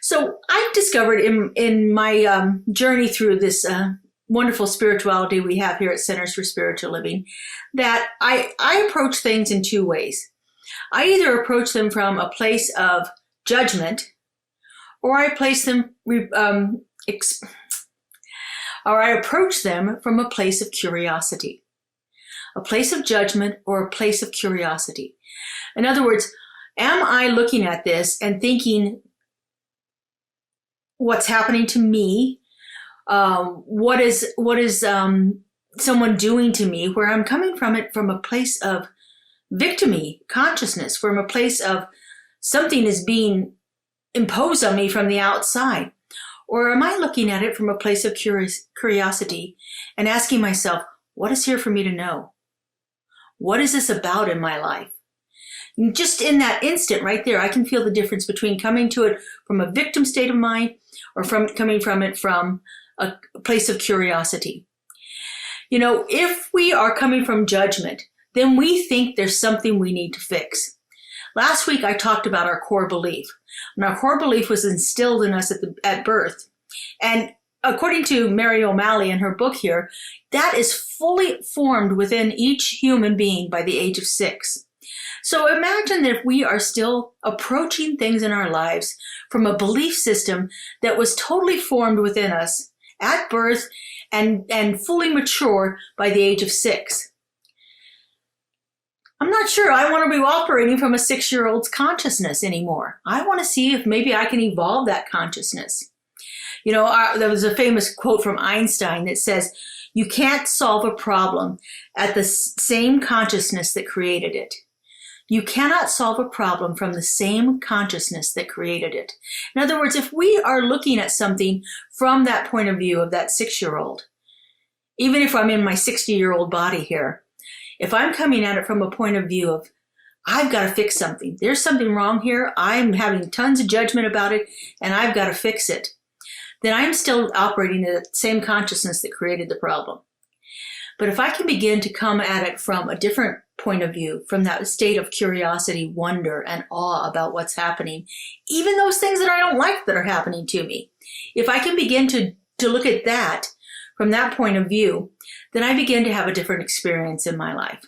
So I've discovered in my journey through this wonderful spirituality we have here at Centers for Spiritual Living that I approach things in two ways. I either approach them from a place of judgment, or I approach them from a place of curiosity. A place of judgment or a place of curiosity. In other words, am I looking at this and thinking what's happening to me? What is someone doing to me? Where I'm coming from it from a place of victimy consciousness, from a place of something is being imposed on me from the outside. Or am I looking at it from a place of curiosity and asking myself, what is here for me to know? What is this about in my life? And just in that instant right there, I can feel the difference between coming to it from a victim state of mind or coming from it from a place of curiosity. You know, if we are coming from judgment, then we think there's something we need to fix. Last week, I talked about our core belief. And our core belief was instilled in us at birth. And according to Mary O'Malley in her book here, that is fully formed within each human being by the age of 6. So imagine that if we are still approaching things in our lives from a belief system that was totally formed within us at birth and fully mature by the age of 6. I'm not sure I want to be operating from a 6-year-old's consciousness anymore. I want to see if maybe I can evolve that consciousness. You know, there was a famous quote from Einstein that says, you can't solve a problem at the same consciousness that created it. You cannot solve a problem from the same consciousness that created it. In other words, if we are looking at something from that point of view of that 6-year-old, even if I'm in my 60-year-old body here, if I'm coming at it from a point of view of, I've got to fix something. There's something wrong here. I'm having tons of judgment about it, and I've got to fix it. Then I'm still operating in the same consciousness that created the problem. But if I can begin to come at it from a different point of view, from that state of curiosity, wonder, and awe about what's happening, even those things that I don't like that are happening to me, if I can begin to look at that from that point of view, then I begin to have a different experience in my life.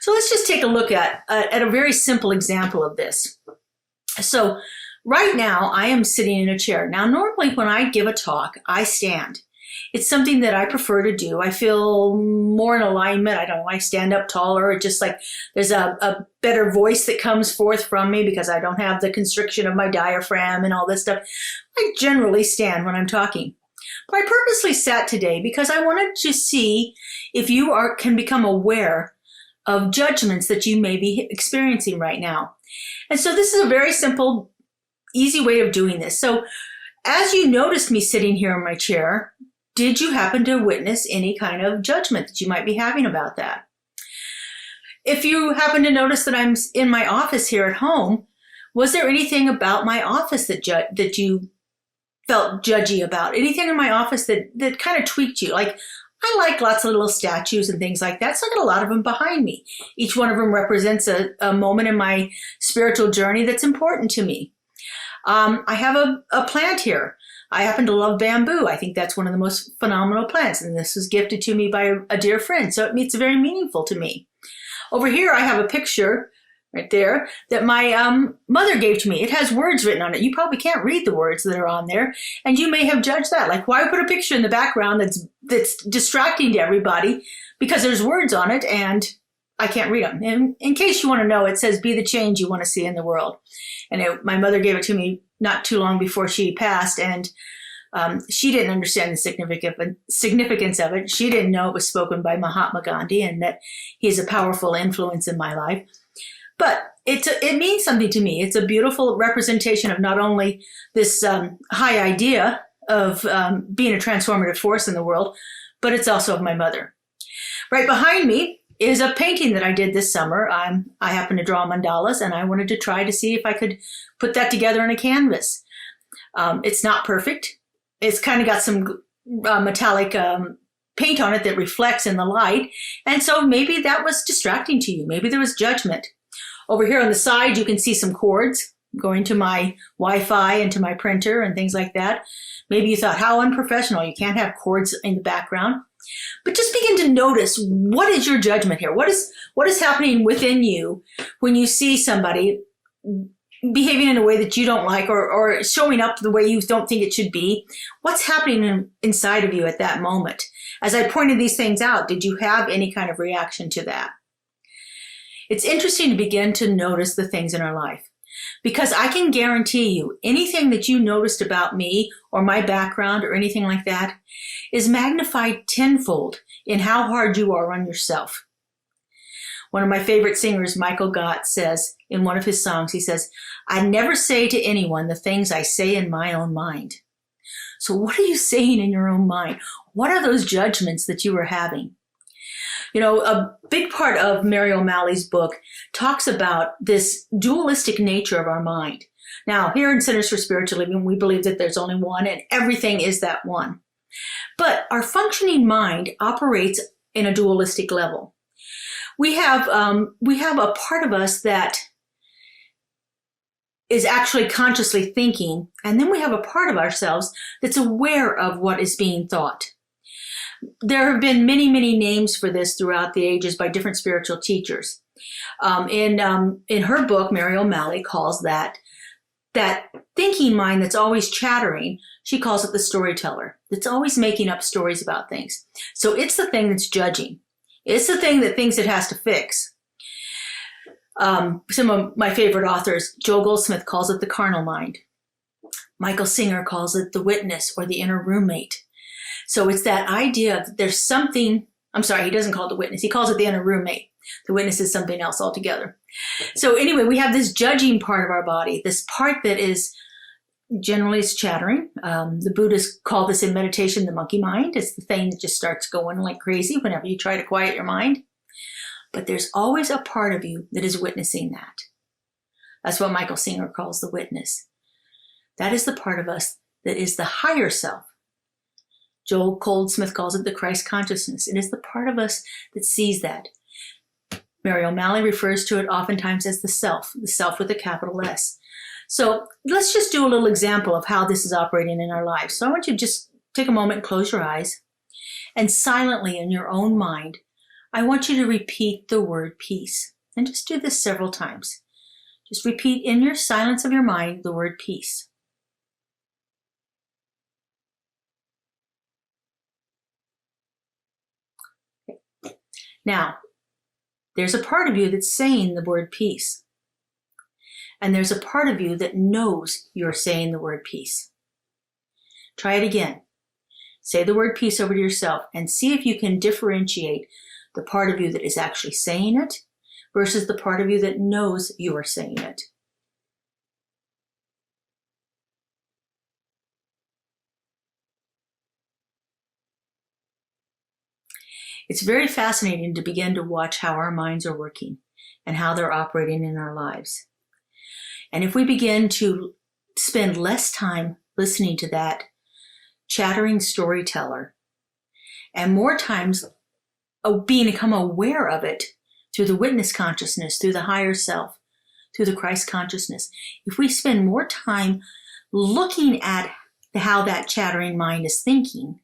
So let's just take a look at a very simple example of this. So right now I am sitting in a chair. Now normally when I give a talk, I stand. It's something that I prefer to do. I feel more in alignment. I don't know, I stand up taller. It's just like there's a better voice that comes forth from me because I don't have the constriction of my diaphragm and all this stuff. I generally stand when I'm talking. But I purposely sat today because I wanted to see if you can become aware of judgments that you may be experiencing right now. And so this is a very simple, easy way of doing this. So as you noticed me sitting here in my chair, did you happen to witness any kind of judgment that you might be having about that? If you happen to notice that I'm in my office here at home, was there anything about my office that you felt judgy about? Anything in my office that kind of tweaked you? Like, I like lots of little statues and things like that, so I got a lot of them behind me. Each one of them represents a moment in my spiritual journey that's important to me. I have a plant here. I happen to love bamboo. I think that's one of the most phenomenal plants, and this was gifted to me by a dear friend, so it's very meaningful to me. Over here, I have a picture right there that my mother gave to me. It has words written on it. You probably can't read the words that are on there, and you may have judged that. Like, why put a picture in the background that's distracting to everybody because there's words on it and I can't read them. And in case you want to know, it says, "Be the change you want to see in the world." And my mother gave it to me not too long before she passed, and she didn't understand the significance of it. She didn't know it was spoken by Mahatma Gandhi and that he's a powerful influence in my life. But it means something to me. It's a beautiful representation of not only this high idea of being a transformative force in the world, but it's also of my mother. Right behind me is a painting that I did this summer. I happen to draw mandalas, and I wanted to try to see if I could put that together on a canvas. It's not perfect. It's kind of got some metallic paint on it that reflects in the light. And so maybe that was distracting to you. Maybe there was judgment. Over here on the side, you can see some cords. going to my Wi-Fi and to my printer and things like that. Maybe you thought, how unprofessional. You can't have cords in the background. But just begin to notice, what is your judgment here? What is happening within you when you see somebody behaving in a way that you don't like, or showing up the way you don't think it should be? What's happening inside of you at that moment? As I pointed these things out, did you have any kind of reaction to that? It's interesting to begin to notice the things in our life, because I can guarantee you anything that you noticed about me or my background or anything like that is magnified tenfold in how hard you are on yourself. One of my favorite singers, Michael Gott, says in one of his songs, he says, "I never say to anyone the things I say in my own mind." So what are you saying in your own mind? What are those judgments that you are having? You know, a big part of Mary O'Malley's book talks about this dualistic nature of our mind. Now, here in Centers for Spiritual Living, we believe that there's only one and everything is that one. But our functioning mind operates in a dualistic level. We have a part of us that is actually consciously thinking, and then we have a part of ourselves that's aware of what is being thought. There have been many, many names for this throughout the ages by different spiritual teachers. In her book, Mary O'Malley calls that thinking mind that's always chattering, she calls it the storyteller. That's always making up stories about things. So it's the thing that's judging. It's the thing that thinks it has to fix. Some of my favorite authors, Joel Goldsmith calls it the carnal mind. Michael Singer calls it the witness or the inner roommate. So it's that idea that there's something, I'm sorry, he doesn't call it the witness. He calls it the inner roommate. The witness is something else altogether. So anyway, we have this judging part of our body, this part that is generally is chattering. The Buddhists call this in meditation the monkey mind. It's the thing that just starts going like crazy whenever you try to quiet your mind. But there's always a part of you that is witnessing that. That's what Michael Singer calls the witness. That is the part of us that is the higher self. Joel Goldsmith calls it the Christ consciousness. It is the part of us that sees that. Mary O'Malley refers to it oftentimes as the self with a capital S. So let's just do a little example of how this is operating in our lives. So I want you to just take a moment and close your eyes, and silently in your own mind, I want you to repeat the word peace. And just do this several times. Just repeat in your silence of your mind the word peace. Okay. Now, there's a part of you that's saying the word peace. And there's a part of you that knows you're saying the word peace. Try it again. Say the word peace over to yourself and see if you can differentiate the part of you that is actually saying it versus the part of you that knows you are saying it. It's very fascinating to begin to watch how our minds are working and how they're operating in our lives. And if we begin to spend less time listening to that chattering storyteller and more times become aware of it through the witness consciousness, through the higher self, through the Christ consciousness, if we spend more time looking at how that chattering mind is thinking,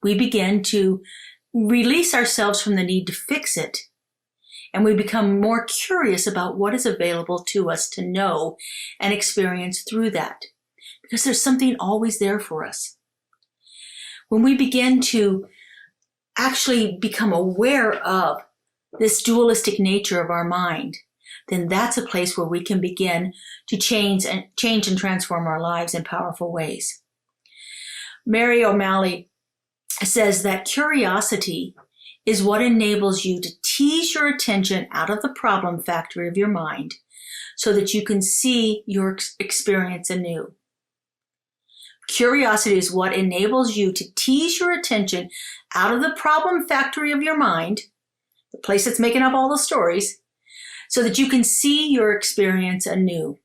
we begin to release ourselves from the need to fix it. And we become more curious about what is available to us to know and experience through that. Because there's something always there for us. When we begin to actually become aware of this dualistic nature of our mind, then that's a place where we can begin to change and transform our lives in powerful ways. Mary O'Malley says that curiosity is what enables you to tease your attention out of the problem factory of your mind so that you can see your experience anew. Curiosity is what enables you to tease your attention out of the problem factory of your mind, the place that's making up all the stories, so that you can see your experience anew.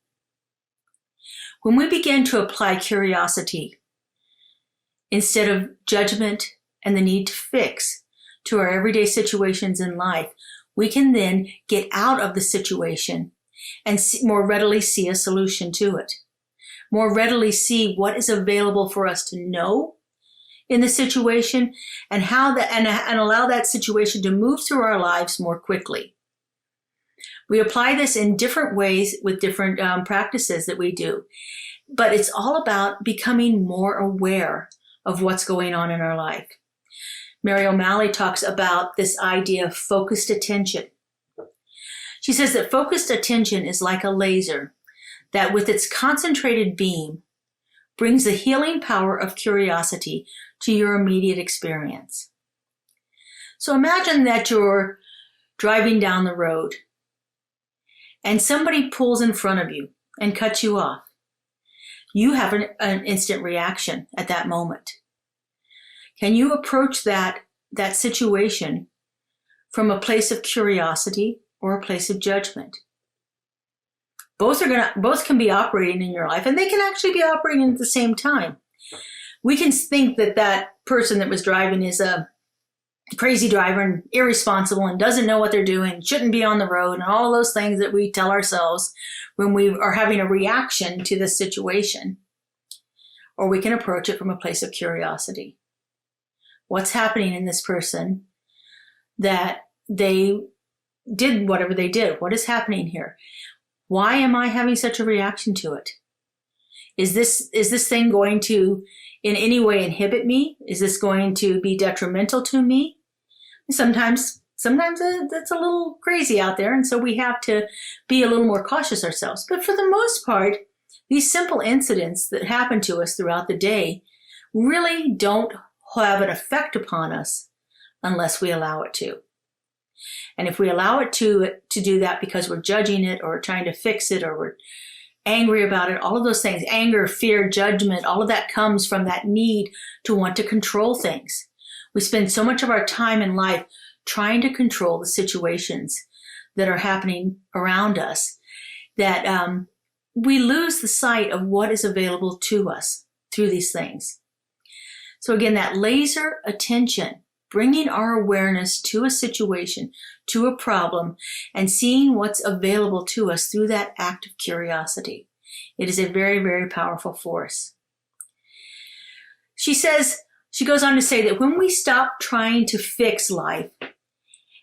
When we begin to apply curiosity instead of judgment and the need to fix to our everyday situations in life, we can then get out of the situation and more readily see a solution to it. More readily see what is available for us to know in the situation and how that and allow that situation to move through our lives more quickly. We apply this in different ways with different practices that we do, but it's all about becoming more aware of what's going on in our life. Mary O'Malley talks about this idea of focused attention. She says that focused attention is like a laser that with its concentrated beam brings the healing power of curiosity to your immediate experience. So imagine that you're driving down the road and somebody pulls in front of you and cuts you off. You have an instant reaction at that moment. Can you approach that situation from a place of curiosity or a place of judgment? Both can be operating in your life, and they can actually be operating at the same time. We can think that person that was driving is a crazy driver and irresponsible and doesn't know what they're doing, shouldn't be on the road, and all those things that we tell ourselves when we are having a reaction to the situation. Or we can approach it from a place of curiosity. What's happening in this person that they did whatever they did? What is happening here? Why am I having such a reaction to it? Is this thing going to in any way inhibit me? Is this going to be detrimental to me? Sometimes that's a little crazy out there, and so we have to be a little more cautious ourselves. But for the most part, these simple incidents that happen to us throughout the day really don't have an effect upon us unless we allow it to. And if we allow it to do that because we're judging it or trying to fix it or we're angry about it, all of those things, anger, fear, judgment, all of that comes from that need to want to control things. We spend so much of our time in life trying to control the situations that are happening around us that we lose the sight of what is available to us through these things. So again, that laser attention, bringing our awareness to a situation, to a problem, and seeing what's available to us through that act of curiosity. It is a very, very powerful force. She goes on to say that when we stop trying to fix life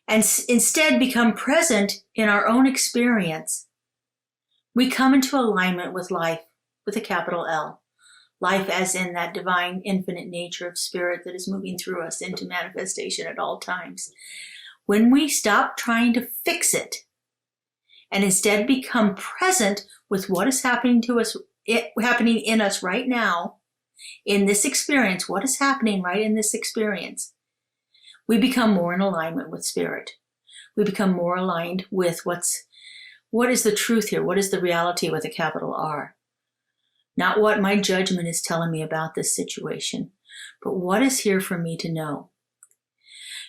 and instead become present in our own experience, we come into alignment with life with a capital L. Life as in that divine infinite nature of spirit that is moving through us into manifestation at all times. When we stop trying to fix it and instead become present with what is happening to us, happening in us right now, in this experience, what is happening right in this experience, we become more in alignment with spirit. We become more aligned with what is the truth here? What is the reality with a capital R? Not what my judgment is telling me about this situation, but what is here for me to know.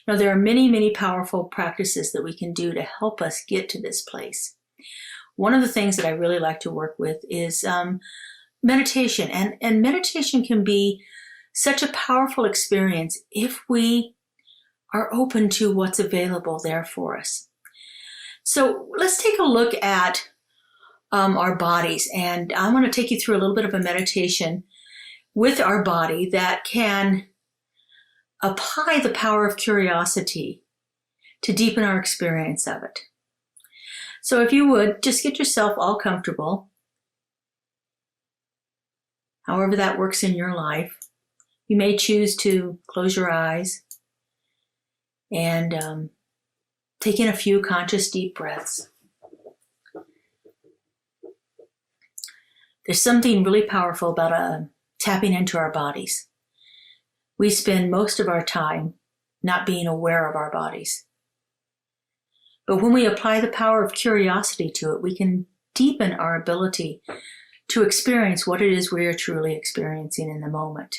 Now, there are many, many powerful practices that we can do to help us get to this place. One of the things that I really like to work with is meditation. And meditation can be such a powerful experience if we are open to what's available there for us. So let's take a look at our bodies. And I'm going to take you through a little bit of a meditation with our body that can apply the power of curiosity to deepen our experience of it. So if you would, just get yourself all comfortable, however that works in your life. You may choose to close your eyes and take in a few conscious deep breaths. There's something really powerful about tapping into our bodies. We spend most of our time not being aware of our bodies. But when we apply the power of curiosity to it, we can deepen our ability to experience what it is we are truly experiencing in the moment.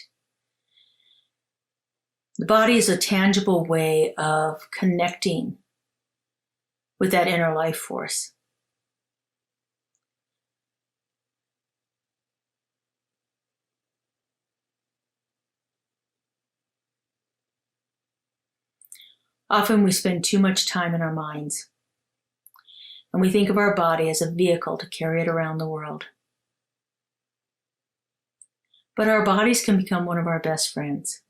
The body is a tangible way of connecting with that inner life force. Often we spend too much time in our minds. And we think of our body as a vehicle to carry it around the world. But our bodies can become one of our best friends.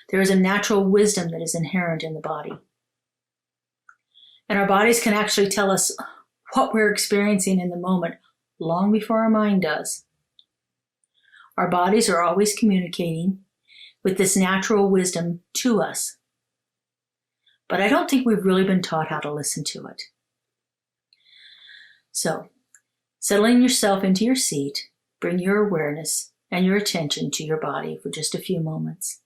There is a natural wisdom that is inherent in the body. And our bodies can actually tell us what we're experiencing in the moment long before our mind does. Our bodies are always communicating with this natural wisdom to us. But I don't think we've really been taught how to listen to it. So, settling yourself into your seat, bring your awareness and your attention to your body for just a few moments.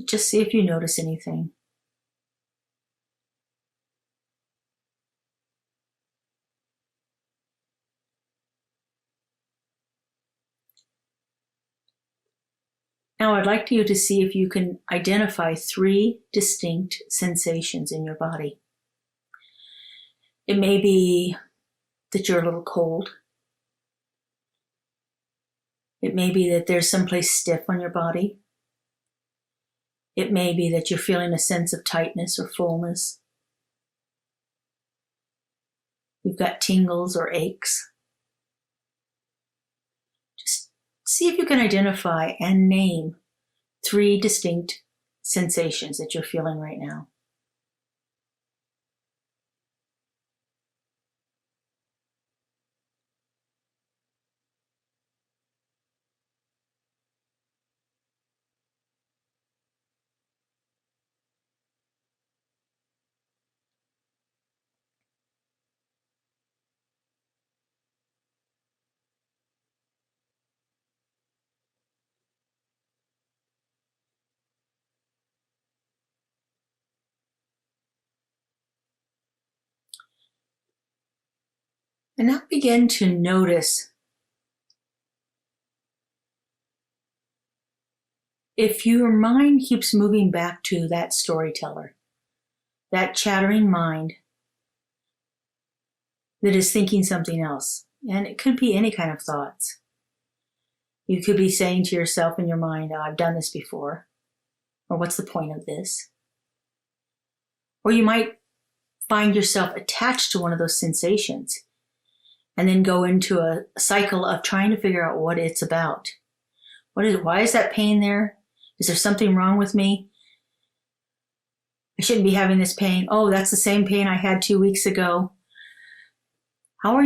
Just see if you notice anything. Now I'd like you to see if you can identify 3 distinct sensations in your body. It may be that you're a little cold. It may be that there's someplace stiff on your body. It may be that you're feeling a sense of tightness or fullness. You've got tingles or aches. Just see if you can identify and name 3 distinct sensations that you're feeling right now. And now begin to notice if your mind keeps moving back to that storyteller, that chattering mind that is thinking something else. And it could be any kind of thoughts. You could be saying to yourself in your mind, oh, I've done this before. Or what's the point of this? Or you might find yourself attached to one of those sensations and then go into a cycle of trying to figure out what it's about. Why is that pain there? Is there something wrong with me? I shouldn't be having this pain. Oh, that's the same pain I had 2 weeks ago. How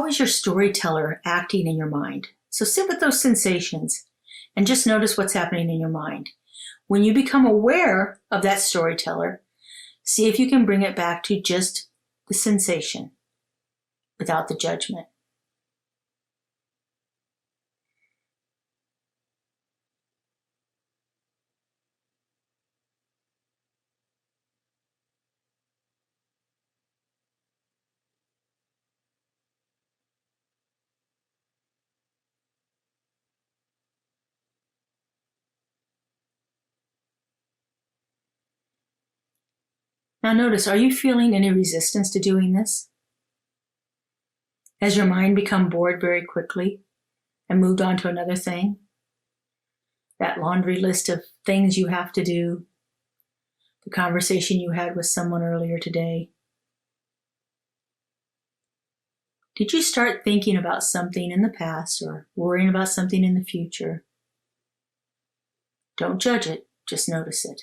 is your storyteller acting in your mind? So sit with those sensations and just notice what's happening in your mind. When you become aware of that storyteller, see if you can bring it back to just the sensation without the judgment. Now notice, are you feeling any resistance to doing this? Has your mind become bored very quickly and moved on to another thing? That laundry list of things you have to do, the conversation you had with someone earlier today. Did you start thinking about something in the past or worrying about something in the future? Don't judge it, just notice it.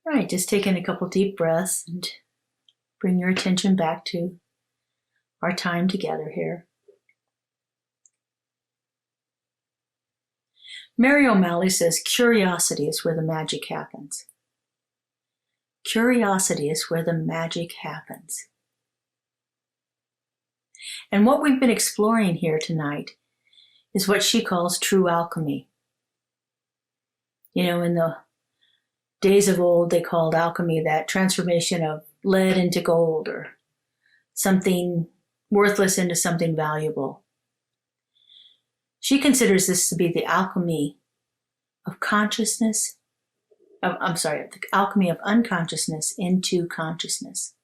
All right, just taking a couple deep breaths and bring your attention back to our time together here. Mary O'Malley says, curiosity is where the magic happens. Curiosity is where the magic happens. And what we've been exploring here tonight is what she calls true alchemy. You know, in the days of old, they called alchemy that transformation of lead into gold or something worthless into something valuable. She considers this to be the alchemy of consciousness, the alchemy of unconsciousness into consciousness,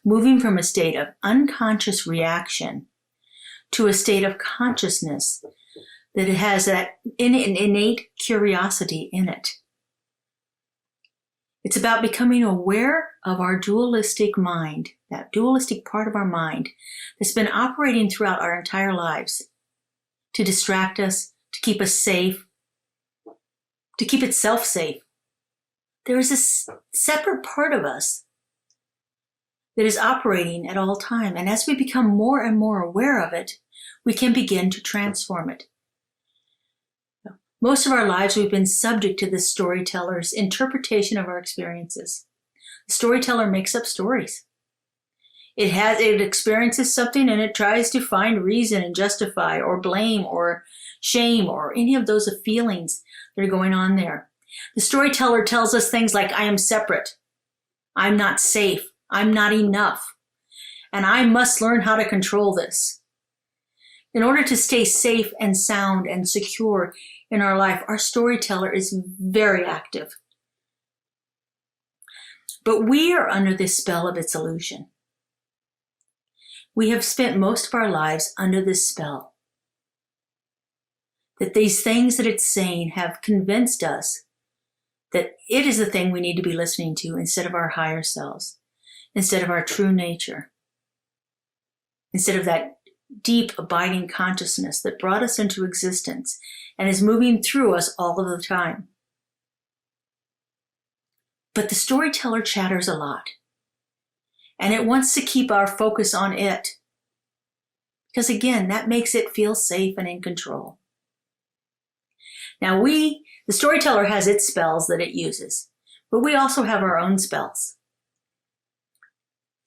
moving from a state of unconscious reaction to a state of consciousness that it has that innate curiosity in it. It's about becoming aware of our dualistic mind, that dualistic part of our mind that's been operating throughout our entire lives to distract us, to keep us safe, to keep itself safe. There is a separate part of us that is operating at all time. And as we become more and more aware of it, we can begin to transform it. Most of our lives, we've been subject to the storyteller's interpretation of our experiences. The storyteller makes up stories. It experiences something and it tries to find reason and justify or blame or shame or any of those feelings that are going on there. The storyteller tells us things like, I am separate, I'm not safe, I'm not enough, and I must learn how to control this. In order to stay safe and sound and secure in our life, our storyteller is very active. But we are under the spell of its illusion. We have spent most of our lives under this spell. That these things that it's saying have convinced us that it is the thing we need to be listening to instead of our higher selves, instead of our true nature, instead of that deep, abiding consciousness that brought us into existence and is moving through us all of the time. But the storyteller chatters a lot, and it wants to keep our focus on it, because again, that makes it feel safe and in control. Now the storyteller has its spells that it uses, but we also have our own spells.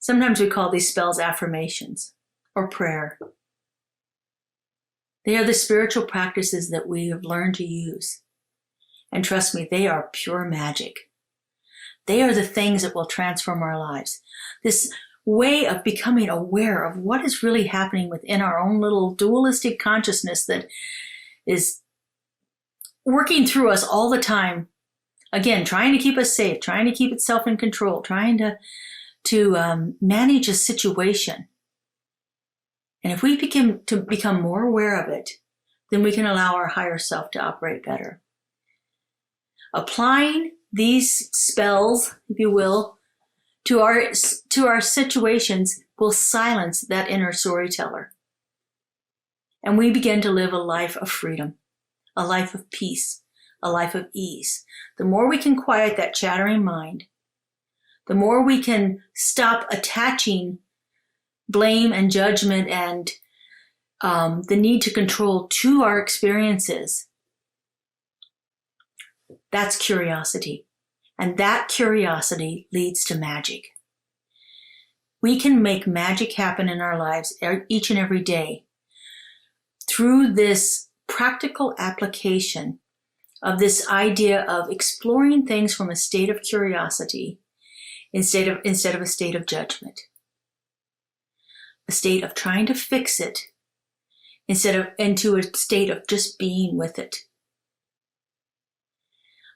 Sometimes we call these spells affirmations or prayer. They are the spiritual practices that we have learned to use. And trust me, they are pure magic. They are the things that will transform our lives. This way of becoming aware of what is really happening within our own little dualistic consciousness that is working through us all the time. Again, trying to keep us safe, trying to keep itself in control, trying to manage a situation. And if we begin to become more aware of it, then we can allow our higher self to operate better. Applying these spells, if you will, to our situations will silence that inner storyteller. And we begin to live a life of freedom, a life of peace, a life of ease. The more we can quiet that chattering mind, the more we can stop attaching blame and judgment and the need to control to our experiences. That's curiosity. And that curiosity leads to magic. We can make magic happen in our lives each and every day through this practical application of this idea of exploring things from a state of curiosity instead of a state of judgment. A state of trying to fix it into a state of just being with it.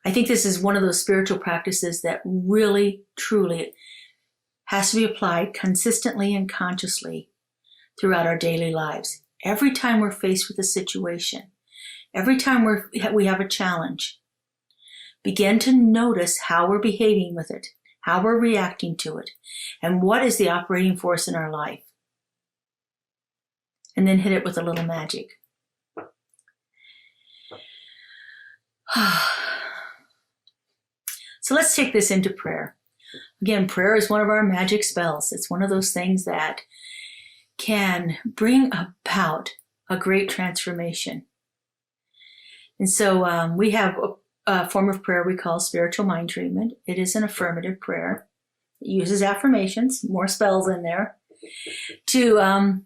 I think this is one of those spiritual practices that really, truly has to be applied consistently and consciously throughout our daily lives. Every time we're faced with a situation, every time we have a challenge, begin to notice how we're behaving with it, how we're reacting to it, and what is the operating force in our life. And then hit it with a little magic. So let's take this into prayer. Again, prayer is one of our magic spells. It's one of those things that can bring about a great transformation. And so we have a form of prayer we call spiritual mind treatment. It is an affirmative prayer. It uses affirmations, more spells in there, to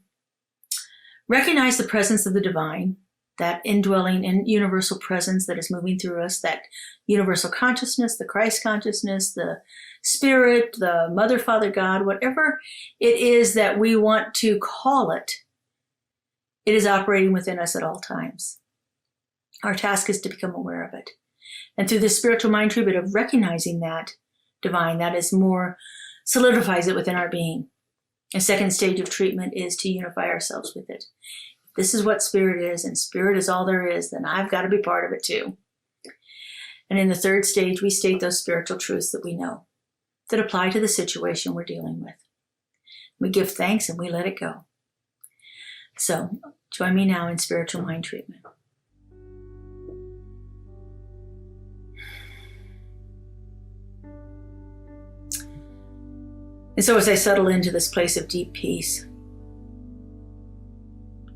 recognize the presence of the divine that indwelling and universal presence that is moving through us, that universal consciousness, the Christ consciousness, the Spirit, the Mother, Father, God, whatever it is that we want to call it, it is operating within us at all times. Our task is to become aware of it. And through the spiritual mind treatment of recognizing that divine, that is more, solidifies it within our being. A second stage of treatment is to unify ourselves with it. If this is what spirit is, and spirit is all there is, then I've got to be part of it too. And in the third stage, we state those spiritual truths that we know, that apply to the situation we're dealing with. We give thanks and we let it go. So, join me now in spiritual mind treatment. And so as I settle into this place of deep peace,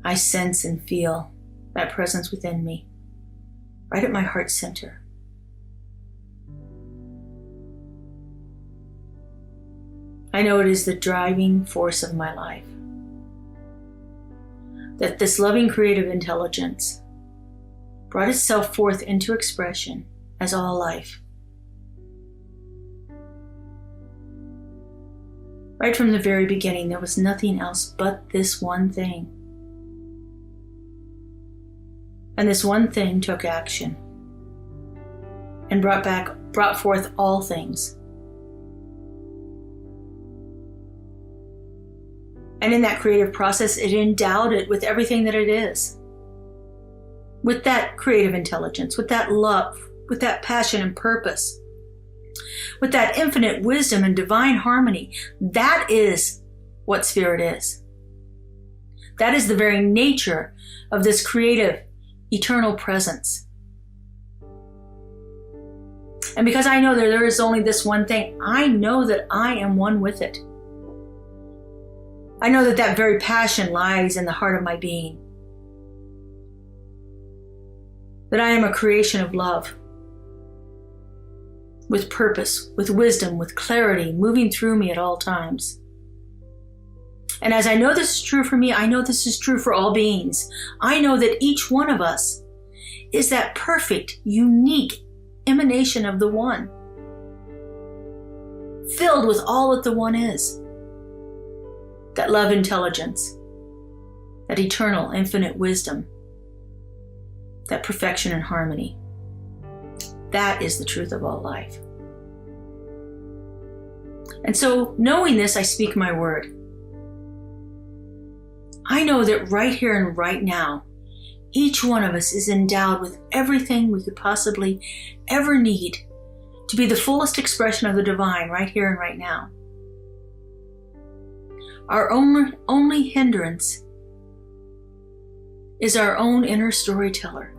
I sense and feel that presence within me, right at my heart center. I know it is the driving force of my life. That this loving creative intelligence brought itself forth into expression as all life. Right from the very beginning, there was nothing else but this one thing. And this one thing took action and brought forth all things. And in that creative process, it endowed it with everything that it is. With that creative intelligence, with that love, with that passion and purpose, with that infinite wisdom and divine harmony. That is what spirit is. That is the very nature of this creative, eternal presence. And because I know that there is only this one thing, I know that I am one with it. I know that that very passion lies in the heart of my being. That I am a creation of love. With purpose, with wisdom, with clarity, moving through me at all times. And as I know this is true for me, I know this is true for all beings. I know that each one of us is that perfect, unique emanation of the One, filled with all that the One is. That love intelligence, that eternal, infinite wisdom, that perfection and harmony. That is the truth of all life. And so, knowing this, I speak my word. I know that right here and right now, each one of us is endowed with everything we could possibly ever need to be the fullest expression of the divine right here and right now. Our only hindrance is our own inner storyteller.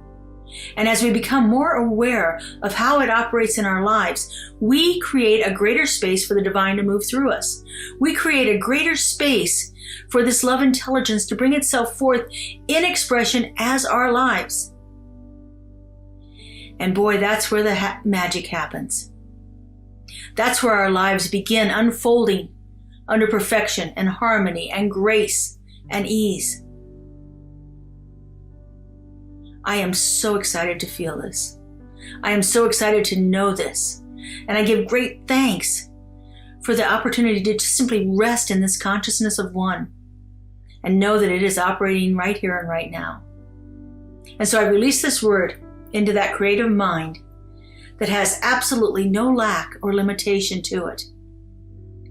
And as we become more aware of how it operates in our lives, we create a greater space for the divine to move through us. We create a greater space for this love intelligence to bring itself forth in expression as our lives. And boy, that's where the magic happens. That's where our lives begin unfolding under perfection and harmony and grace and ease. I am so excited to feel this. I am so excited to know this. And I give great thanks for the opportunity to just simply rest in this consciousness of one and know that it is operating right here and right now. And so I release this word into that creative mind that has absolutely no lack or limitation to it.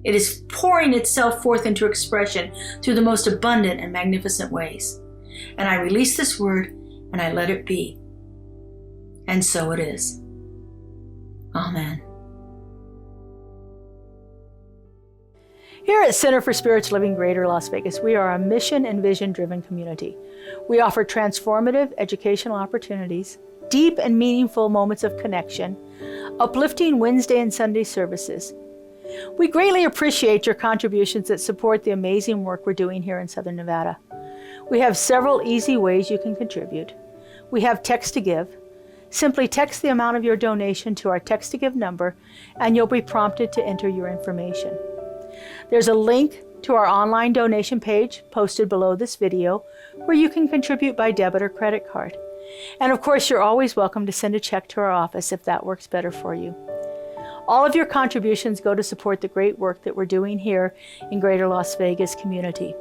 It is pouring itself forth into expression through the most abundant and magnificent ways. And I release this word and I let it be. And so it is. Amen. Here at Center for Spiritual Living Greater Las Vegas, we are a mission and vision-driven community. We offer transformative educational opportunities, deep and meaningful moments of connection, uplifting Wednesday and Sunday services. We greatly appreciate your contributions that support the amazing work we're doing here in Southern Nevada. We have several easy ways you can contribute. We have text to give. Simply text the amount of your donation to our text to give number and you'll be prompted to enter your information. There's a link to our online donation page posted below this video where you can contribute by debit or credit card. And of course, you're always welcome to send a check to our office if that works better for you. All of your contributions go to support the great work that we're doing here in Greater Las Vegas community.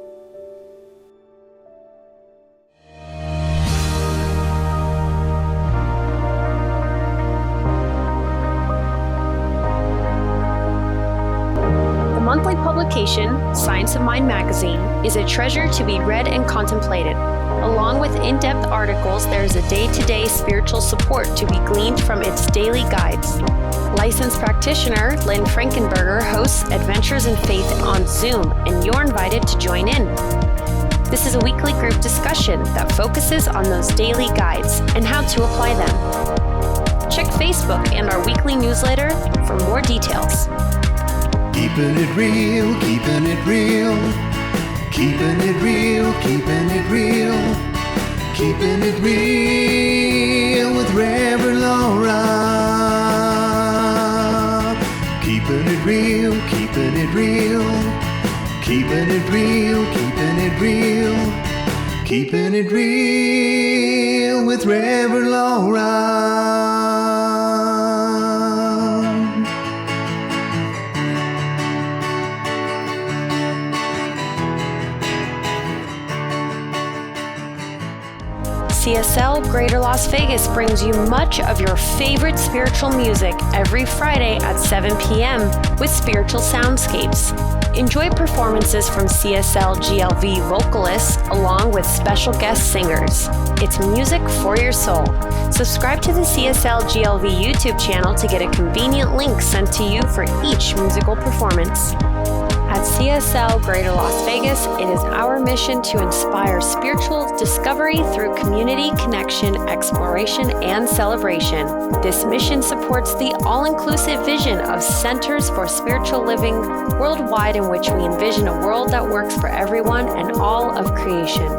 The monthly publication, Science of Mind magazine, is a treasure to be read and contemplated. Along with in-depth articles, there is a day-to-day spiritual support to be gleaned from its daily guides. Licensed practitioner Lynn Frankenberger hosts Adventures in Faith on Zoom, and you're invited to join in. This is a weekly group discussion that focuses on those daily guides and how to apply them. Check Facebook and our weekly newsletter for more details. Keeping it real, keeping it real. Keeping it real, keeping it real. Keeping it real with Reverend Laura. Keeping it real, keeping it real. Keeping it real, keeping it real. Keeping it real with Reverend Laura. CSL Greater Las Vegas brings you much of your favorite spiritual music every Friday at 7 p.m. with Spiritual Soundscapes. Enjoy performances from CSLGLV vocalists along with special guest singers. It's music for your soul. Subscribe to the CSLGLV YouTube channel to get a convenient link sent to you for each musical performance. At CSL Greater Las Vegas, it is our mission to inspire spiritual discovery through community connection, exploration, and celebration. This mission supports the all-inclusive vision of Centers for Spiritual Living worldwide, in which we envision a world that works for everyone and all of creation.